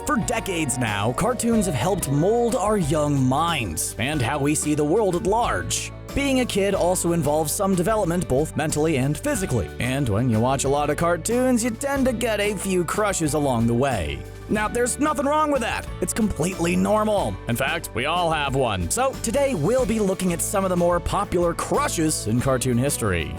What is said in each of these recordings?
For decades now, cartoons have helped mold our young minds and how we see the world at large. Being a kid also involves some development both mentally and physically, and when you watch a lot of cartoons, you tend to get a few crushes along the way. Now, there's nothing wrong with that. It's completely normal. In fact, we all have one. So today, we'll be looking at some of the more popular crushes in cartoon history.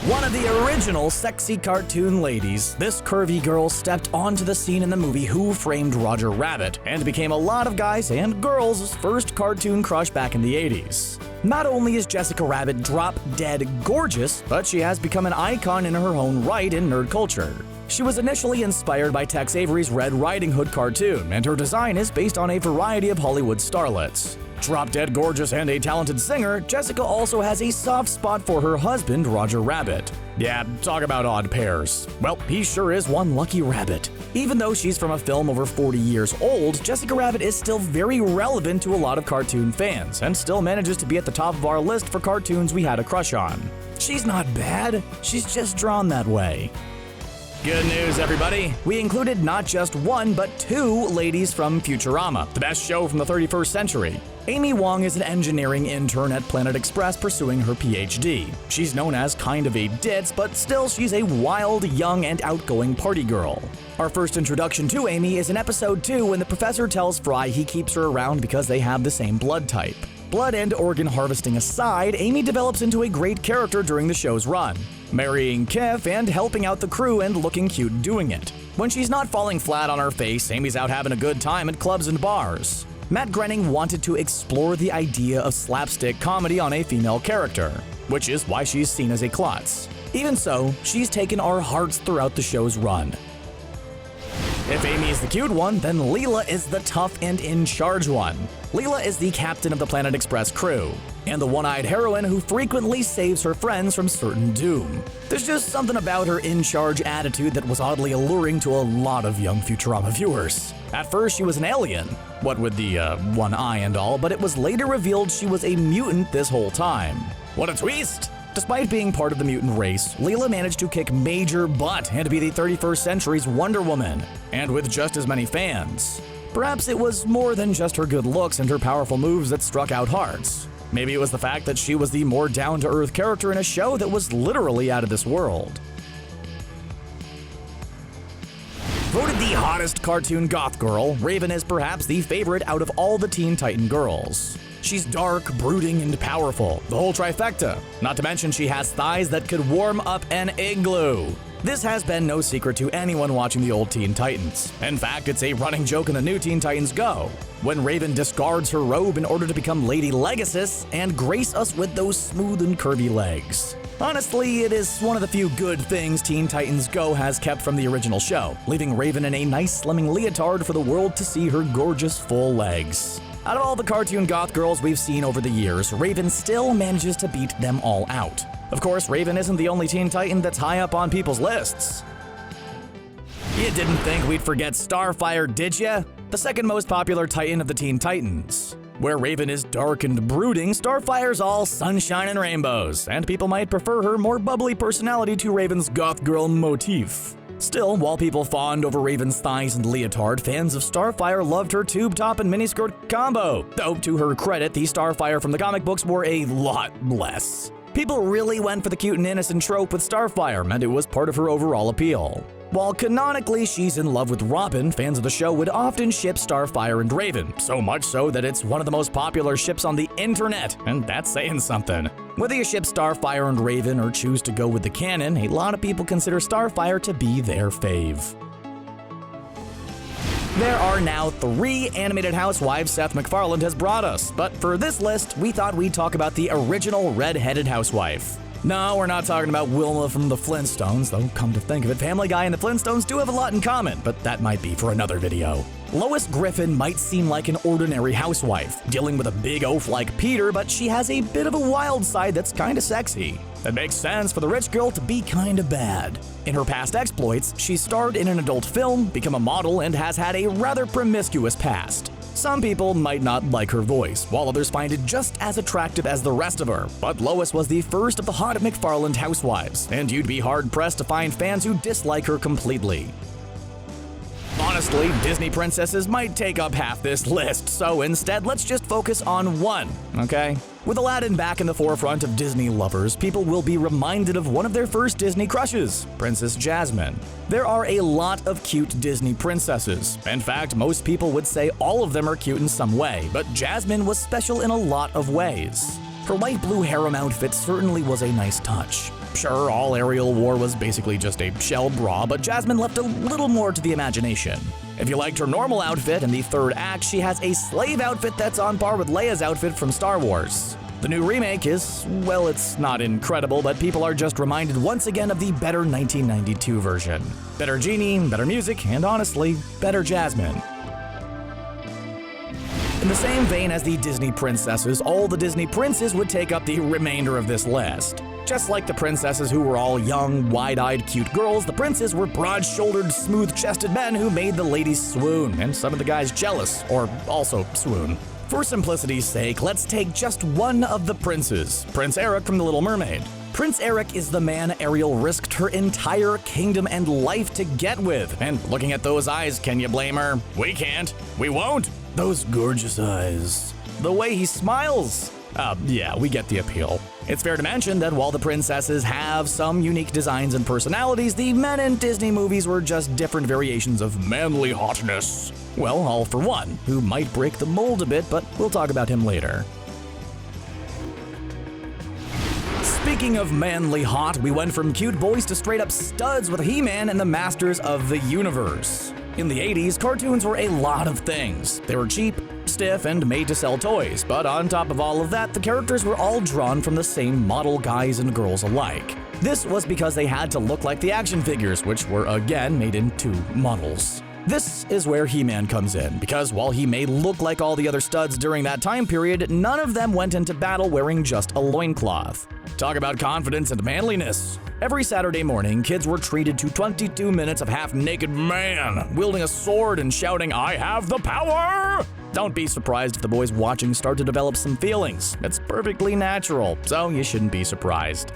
One of the original sexy cartoon ladies, this curvy girl stepped onto the scene in the movie Who Framed Roger Rabbit and became a lot of guys and girls' first cartoon crush back in the 80s. Not only is Jessica Rabbit drop-dead gorgeous, but she has become an icon in her own right in nerd culture. She was initially inspired by Tex Avery's Red Riding Hood cartoon, and her design is based on a variety of Hollywood starlets. Drop-dead gorgeous and a talented singer, Jessica also has a soft spot for her husband, Roger Rabbit. Yeah, talk about odd pairs. Well, he sure is one lucky rabbit. Even though she's from a film over 40 years old, Jessica Rabbit is still very relevant to a lot of cartoon fans, and still manages to be at the top of our list for cartoons we had a crush on. She's not bad, she's just drawn that way. Good news, everybody! We included not just one, but two ladies from Futurama, the best show from the 31st century. Amy Wong is an engineering intern at Planet Express pursuing her PhD. She's known as kind of a ditz, but still she's a wild, young, and outgoing party girl. Our first introduction to Amy is in episode 2 when the professor tells Fry he keeps her around because they have the same blood type. Blood and organ harvesting aside, Amy develops into a great character during the show's run, marrying Kif and helping out the crew and looking cute doing it. When she's not falling flat on her face, Amy's out having a good time at clubs and bars. Matt Groening wanted to explore the idea of slapstick comedy on a female character, which is why she's seen as a klutz. Even so, she's taken our hearts throughout the show's run. If Amy is the cute one, then Lila is the tough and in-charge one. Lila is the captain of the Planet Express crew, and the one-eyed heroine who frequently saves her friends from certain doom. There's just something about her in-charge attitude that was oddly alluring to a lot of young Futurama viewers. At first, she was an alien, what with the one eye and all, but it was later revealed she was a mutant this whole time. What a twist! Despite being part of the mutant race, Lila managed to kick major butt and be the 31st century's Wonder Woman, and with just as many fans. Perhaps it was more than just her good looks and her powerful moves that struck out hearts. Maybe it was the fact that she was the more down-to-earth character in a show that was literally out of this world. Voted the hottest cartoon goth girl, Raven is perhaps the favorite out of all the Teen Titan girls. She's dark, brooding, and powerful, the whole trifecta. Not to mention she has thighs that could warm up an igloo. This has been no secret to anyone watching the old Teen Titans. In fact, it's a running joke in the new Teen Titans Go, when Raven discards her robe in order to become Lady Legacy and grace us with those smooth and curvy legs. Honestly, it is one of the few good things Teen Titans Go has kept from the original show, leaving Raven in a nice slimming leotard for the world to see her gorgeous full legs. Out of all the cartoon goth girls we've seen over the years, Raven still manages to beat them all out. Of course, Raven isn't the only Teen Titan that's high up on people's lists. You didn't think we'd forget Starfire, did ya? The second most popular Titan of the Teen Titans. Where Raven is dark and brooding, Starfire's all sunshine and rainbows, and people might prefer her more bubbly personality to Raven's goth girl motif. Still, while people fawned over Raven's thighs and leotard, fans of Starfire loved her tube top and miniskirt combo, though to her credit, the Starfire from the comic books wore a lot less. People really went for the cute and innocent trope with Starfire, and it was part of her overall appeal. While canonically she's in love with Robin, fans of the show would often ship Starfire and Raven, so much so that it's one of the most popular ships on the internet, and that's saying something. Whether you ship Starfire and Raven or choose to go with the canon, a lot of people consider Starfire to be their fave. There are now 3 animated housewives Seth MacFarlane has brought us, but for this list, we thought we'd talk about the original red-headed housewife. No, we're not talking about Wilma from the Flintstones, though come to think of it, Family Guy and the Flintstones do have a lot in common, but that might be for another video. Lois Griffin might seem like an ordinary housewife, dealing with a big oaf like Peter, but she has a bit of a wild side that's kinda sexy. It makes sense for the rich girl to be kinda bad. In her past exploits, she starred in an adult film, become a model, and has had a rather promiscuous past. Some people might not like her voice, while others find it just as attractive as the rest of her, but Lois was the first of the hot McFarland housewives, and you'd be hard-pressed to find fans who dislike her completely. Honestly, Disney princesses might take up half this list, so instead let's just focus on one, okay? With Aladdin back in the forefront of Disney lovers, people will be reminded of one of their first Disney crushes, Princess Jasmine. There are a lot of cute Disney princesses. In fact, most people would say all of them are cute in some way, but Jasmine was special in a lot of ways. Her light blue harem outfit certainly was a nice touch. Sure, all Ariel wore was basically just a shell bra, but Jasmine left a little more to the imagination. If you liked her normal outfit in the third act, she has a slave outfit that's on par with Leia's outfit from Star Wars. The new remake is, well, it's not incredible, but people are just reminded once again of the better 1992 version. Better genie, better music, and honestly, better Jasmine. In the same vein as the Disney princesses, all the Disney princes would take up the remainder of this list. Just like the princesses who were all young, wide-eyed, cute girls, the princes were broad-shouldered, smooth-chested men who made the ladies swoon, and some of the guys jealous, or also swoon. For simplicity's sake, let's take just one of the princes, Prince Erik from The Little Mermaid. Prince Erik is the man Ariel risked her entire kingdom and life to get with, and looking at those eyes, can you blame her? We can't. We won't. Those gorgeous eyes. The way he smiles. Yeah, we get the appeal. It's fair to mention that while the princesses have some unique designs and personalities, the men in Disney movies were just different variations of manly hotness. Well, all for one, who might break the mold a bit, but we'll talk about him later. Speaking of manly hot, we went from cute boys to straight-up studs with Heman and the Masters of the Universe. In the 80s, cartoons were a lot of things. They were cheap, stiff, and made to sell toys, but on top of all of that, the characters were all drawn from the same model guys and girls alike. This was because they had to look like the action figures, which were again made into models. This is where He-Man comes in, because while he may look like all the other studs during that time period, none of them went into battle wearing just a loincloth. Talk about confidence and manliness. Every Saturday morning, kids were treated to 22 minutes of half-naked man, wielding a sword and shouting, "I have the power!" Don't be surprised if the boys watching start to develop some feelings. It's perfectly natural, so you shouldn't be surprised.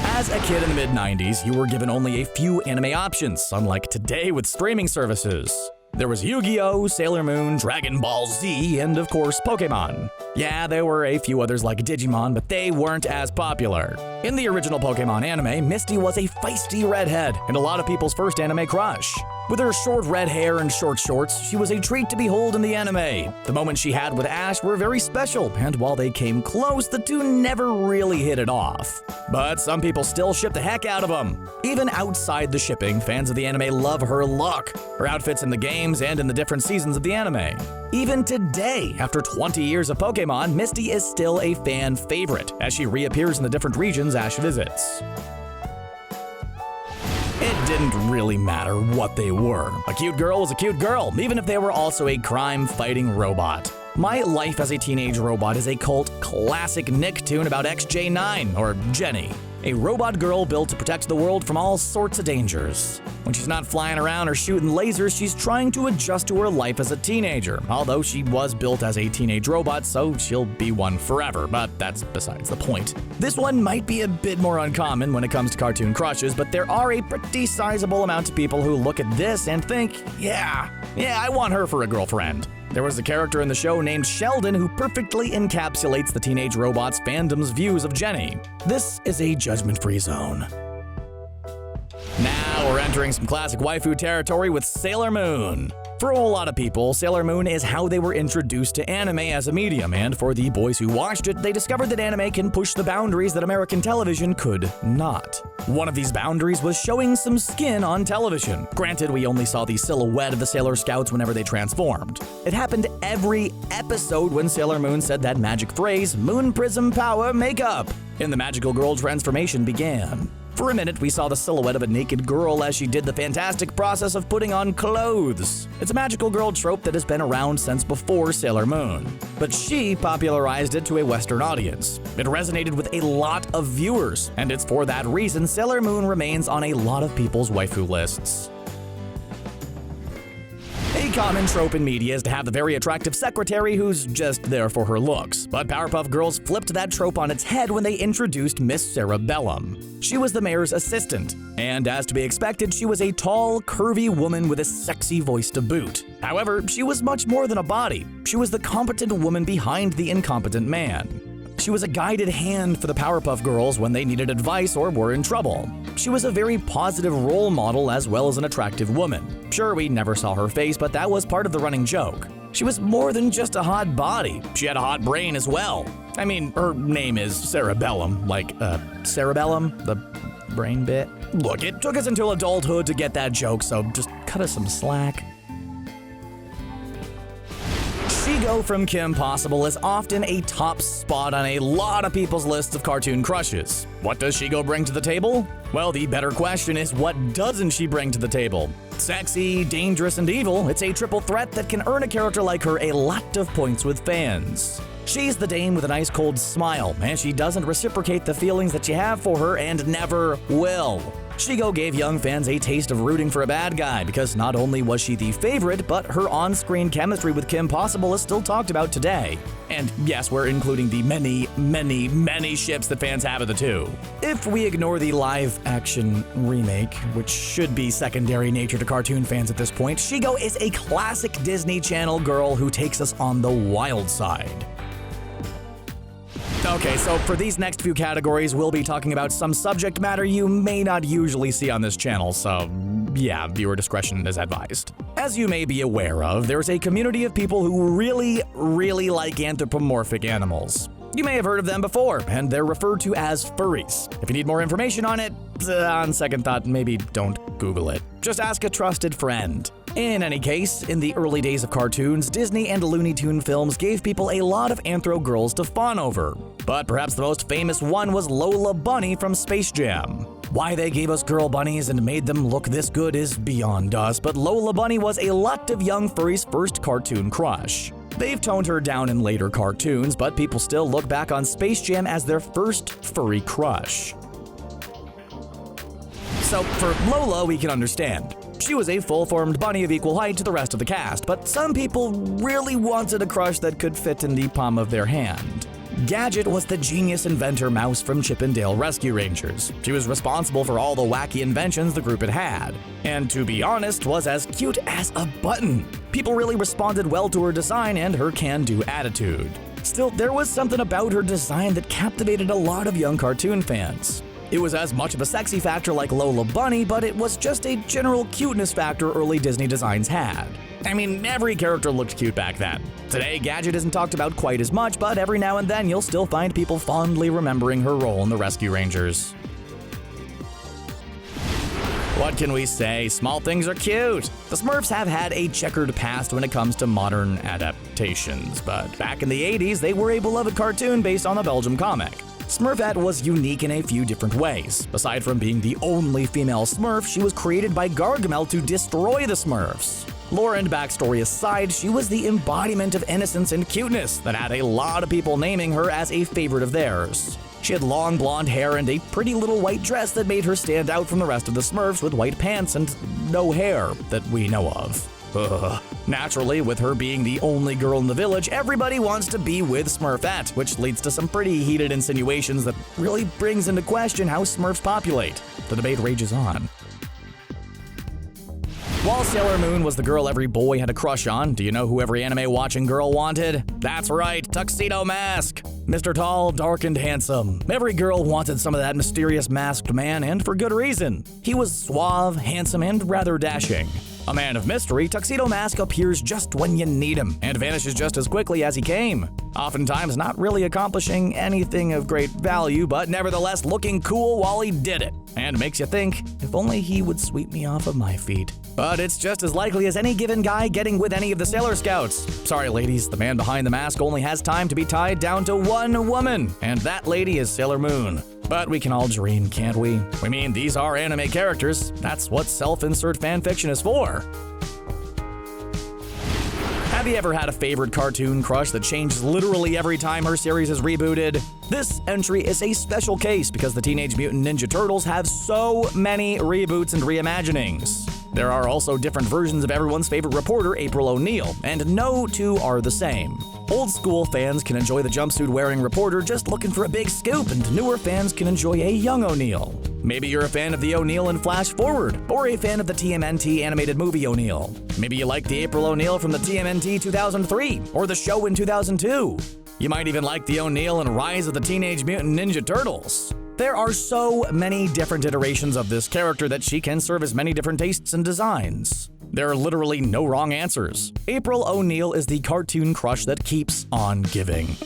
As a kid in the mid-90s, you were given only a few anime options, unlike today with streaming services. There was Yu-Gi-Oh!, Sailor Moon, Dragon Ball Z, and of course, Pokemon. Yeah, there were a few others like Digimon, but they weren't as popular. In the original Pokemon anime, Misty was a feisty redhead, and a lot of people's first anime crush. With her short red hair and short shorts, she was a treat to behold in the anime. The moments she had with Ash were very special, and while they came close, the two never really hit it off. But some people still ship the heck out of them. Even outside the shipping, fans of the anime love her look, her outfits in the games, and in the different seasons of the anime. Even today, after 20 years of Pokemon, Misty is still a fan favorite, as she reappears in the different regions Ash visits. It didn't really matter what they were. A cute girl was a cute girl, even if they were also a crime-fighting robot. My Life as a Teenage Robot is a cult classic Nicktoon about XJ9, or Jenny, a robot girl built to protect the world from all sorts of dangers. When she's not flying around or shooting lasers, she's trying to adjust to her life as a teenager, although she was built as a teenage robot, so she'll be one forever, but that's besides the point. This one might be a bit more uncommon when it comes to cartoon crushes, but there are a pretty sizable amount of people who look at this and think, yeah, I want her for a girlfriend. There was a character in the show named Sheldon who perfectly encapsulates the teenage robot's fandom's views of Jenny. This is a judgment-free zone. Now we're entering some classic waifu territory with Sailor Moon. For a whole lot of people, Sailor Moon is how they were introduced to anime as a medium, and for the boys who watched it, they discovered that anime can push the boundaries that American television could not. One of these boundaries was showing some skin on television. Granted, we only saw the silhouette of the Sailor Scouts whenever they transformed. It happened every episode when Sailor Moon said that magic phrase, "Moon Prism Power Makeup," and the magical girl transformation began. For a minute, we saw the silhouette of a naked girl as she did the fantastic process of putting on clothes. It's a magical girl trope that has been around since before Sailor Moon, but she popularized it to a Western audience. It resonated with a lot of viewers, and it's for that reason Sailor Moon remains on a lot of people's waifu lists. A pretty common trope in media is to have the very attractive secretary who's just there for her looks. But Powerpuff Girls flipped that trope on its head when they introduced Miss Cerebellum. She was the mayor's assistant, and as to be expected, she was a tall, curvy woman with a sexy voice to boot. However, she was much more than a body. She was the competent woman behind the incompetent man. She was a guided hand for the Powerpuff Girls when they needed advice or were in trouble. She was a very positive role model as well as an attractive woman. Sure, we never saw her face, but that was part of the running joke. She was more than just a hot body. She had a hot brain as well. I mean, her name is Cerebellum, like, cerebellum, the brain bit. Look, it took us until adulthood to get that joke, so just cut us some slack. Shego from Kim Possible is often a top spot on a lot of people's lists of cartoon crushes. What does Shego bring to the table? Well, the better question is, what doesn't she bring to the table? Sexy, dangerous, and evil, it's a triple threat that can earn a character like her a lot of points with fans. She's the dame with an ice cold smile, and she doesn't reciprocate the feelings that you have for her and never will. Shego gave young fans a taste of rooting for a bad guy because not only was she the favorite, but her on-screen chemistry with Kim Possible is still talked about today. And yes, we're including the many ships that fans have of the two. If we ignore the live-action remake, which should be secondary nature to cartoon fans at this point, Shego is a classic Disney Channel girl who takes us on the wild side. Okay, so for these next few categories, we'll be talking about some subject matter you may not usually see on this channel, so yeah, viewer discretion is advised. As you may be aware of, there's a community of people who really like anthropomorphic animals. You may have heard of them before, and they're referred to as furries. If you need more information on it, on second thought, maybe don't Google it. Just ask a trusted friend. In any case, in the early days of cartoons, Disney and Looney Tune films gave people a lot of anthro girls to fawn over. But perhaps the most famous one was Lola Bunny from Space Jam. Why they gave us girl bunnies and made them look this good is beyond us, but Lola Bunny was a lot of young furries' first cartoon crush. They've toned her down in later cartoons, but people still look back on Space Jam as their first furry crush. So for Lola, we can understand. She was a full-formed bunny of equal height to the rest of the cast, but some people really wanted a crush that could fit in the palm of their hand. Gadget was the genius inventor mouse from Chip 'n Dale Rescue Rangers. She was responsible for all the wacky inventions the group had, and to be honest, was as cute as a button. People really responded well to her design and her can-do attitude. Still, there was something about her design that captivated a lot of young cartoon fans. It was as much of a sexy factor like Lola Bunny, but it was just a general cuteness factor early Disney designs had. I mean, every character looked cute back then. Today, Gadget isn't talked about quite as much, but every now and then you'll still find people fondly remembering her role in the Rescue Rangers. What can we say? Small things are cute. The Smurfs have had a checkered past when it comes to modern adaptations, but back in the 80s, they were a beloved cartoon based on a Belgian comic. Smurfette was unique in a few different ways. Aside from being the only female Smurf, she was created by Gargamel to destroy the Smurfs. Lore and backstory aside, she was the embodiment of innocence and cuteness that had a lot of people naming her as a favorite of theirs. She had long blonde hair and a pretty little white dress that made her stand out from the rest of the Smurfs with white pants and no hair that we know of. Naturally, with her being the only girl in the village, everybody wants to be with Smurfette, which leads to some pretty heated insinuations that really brings into question how Smurfs populate. The debate rages on. While Sailor Moon was the girl every boy had a crush on, do you know who every anime-watching girl wanted? That's right, Tuxedo Mask! Mr. Tall, dark, and handsome. Every girl wanted some of that mysterious masked man, and for good reason. He was suave, handsome, and rather dashing. A man of mystery, Tuxedo Mask appears just when you need him, and vanishes just as quickly as he came. Oftentimes not really accomplishing anything of great value, but nevertheless looking cool while he did it. And makes you think, if only he would sweep me off of my feet. But it's just as likely as any given guy getting with any of the Sailor Scouts. Sorry ladies, the man behind the mask only has time to be tied down to one woman, and that lady is Sailor Moon. But we can all dream, can't we? I mean, these are anime characters. That's what self-insert fanfiction is for. Have you ever had a favorite cartoon crush that changes literally every time her series is rebooted? This entry is a special case because the Teenage Mutant Ninja Turtles have so many reboots and reimaginings. There are also different versions of everyone's favorite reporter, April ONeil, and no two are the same. Old school fans can enjoy the jumpsuit-wearing reporter just looking for a big scoop, and newer fans can enjoy a young ONeil. Maybe you're a fan of the ONeil in Flash Forward, or a fan of the TMNT animated movie ONeil. Maybe you like the April ONeil from the TMNT 2003, or the show in 2002. You might even like the ONeil in Rise of the Teenage Mutant Ninja Turtles. There are so many different iterations of this character that she can serve as many different tastes and designs. There are literally no wrong answers. April ONeil is the cartoon crush that keeps on giving.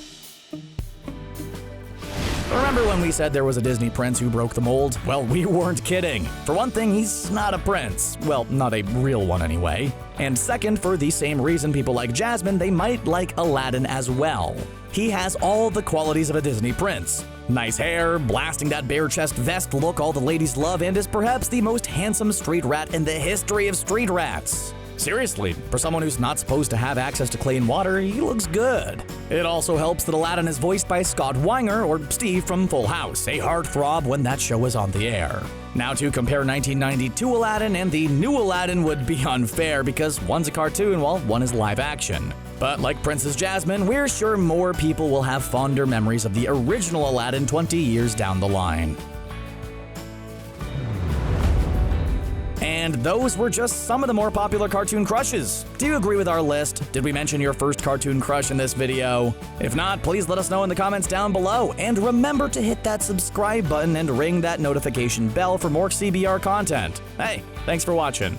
Remember when we said there was a Disney prince who broke the mold? Well, we weren't kidding. For one thing, he's not a prince. Well, not a real one anyway. And second, for the same reason people like Jasmine, they might like Aladdin as well. He has all the qualities of a Disney prince. Nice hair, blasting that bare chest vest look all the ladies love, and is perhaps the most handsome street rat in the history of street rats. Seriously, for someone who's not supposed to have access to clean water, he looks good. It also helps that Aladdin is voiced by Scott Weinger, or Steve from Full House, a heartthrob when that show was on the air. Now, to compare 1992 Aladdin and the new Aladdin would be unfair because one's a cartoon while one is live action. But like Princess Jasmine, we're sure more people will have fonder memories of the original Aladdin 20 years down the line. And those were just some of the more popular cartoon crushes. Do you agree with our list? Did we mention your first cartoon crush in this video? If not, please let us know in the comments down below. And remember to hit that subscribe button and ring that notification bell for more CBR content. Hey, thanks for watching.